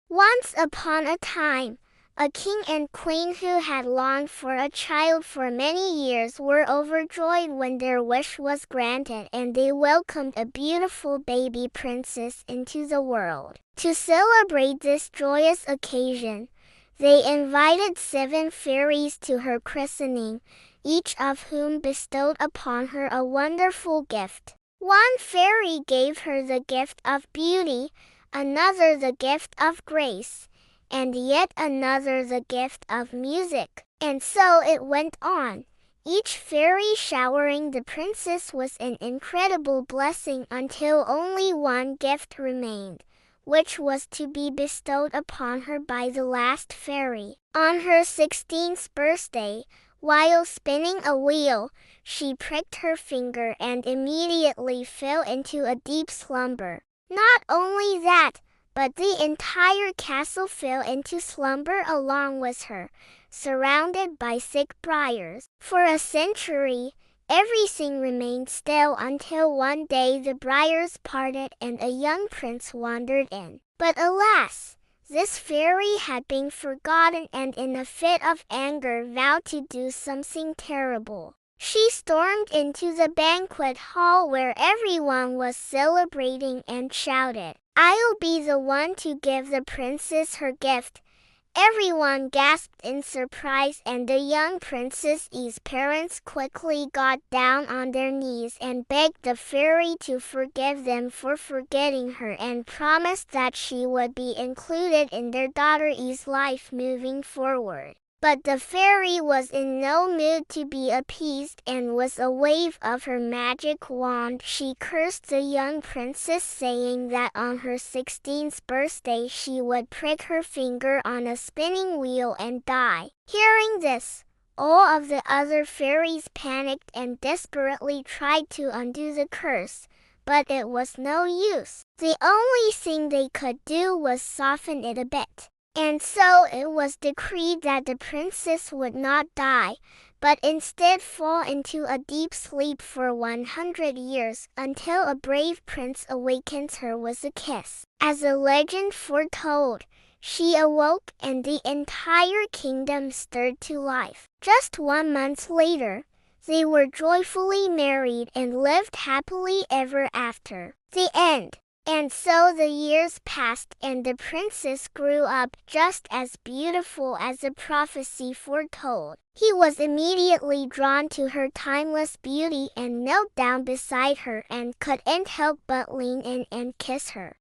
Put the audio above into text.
Once upon a time, a king and queen who had longed for a child for many years were overjoyed when their wish was granted and they welcomed a beautiful baby princess into the world. To celebrate this joyous occasion, they invited 7 fairies to her christening, each of whom bestowed upon her a wonderful gift. One fairy gave her the gift of beauty, another the gift of grace, and yet another the gift of music. And so it went on, each fairy showering the princess with an incredible blessing until only one gift remained, which was to be bestowed upon her by the last fairy. On her 16th birthday, while spinning a wheel, she pricked her finger and immediately fell into a deep slumber. Not only that, but the entire castle fell into slumber along with her, surrounded by thick briars. For a century, everything remained still until one day the briars parted and a young prince wandered in. But alas! This fairy had been forgotten and in a fit of anger vowed to do something terrible. She stormed into the banquet hall where everyone was celebrating and shouted, "I'll be the one to give the princess her gift." Everyone gasped in surprise and the young princess's parents quickly got down on their knees and begged the fairy to forgive them for forgetting her and promised that she would be included in their daughter's life moving forward. But the fairy was in no mood to be appeased and with a wave of her magic wand she cursed the young princess, saying that on her 16th birthday she would prick her finger on a spinning wheel and die. Hearing this, all of the other fairies panicked and desperately tried to undo the curse, but it was no use. The only thing they could do was soften it a bit. And so it was decreed that the princess would not die, but instead fall into a deep sleep for 100 years until a brave prince awakens her with a kiss. As the legend foretold, she awoke and the entire kingdom stirred to life. Just 1 month later, they were joyfully married and lived happily ever after. The end. And so the years passed and the princess grew up just as beautiful as the prophecy foretold. He was immediately drawn to her timeless beauty and knelt down beside her and couldn't help but lean in and kiss her.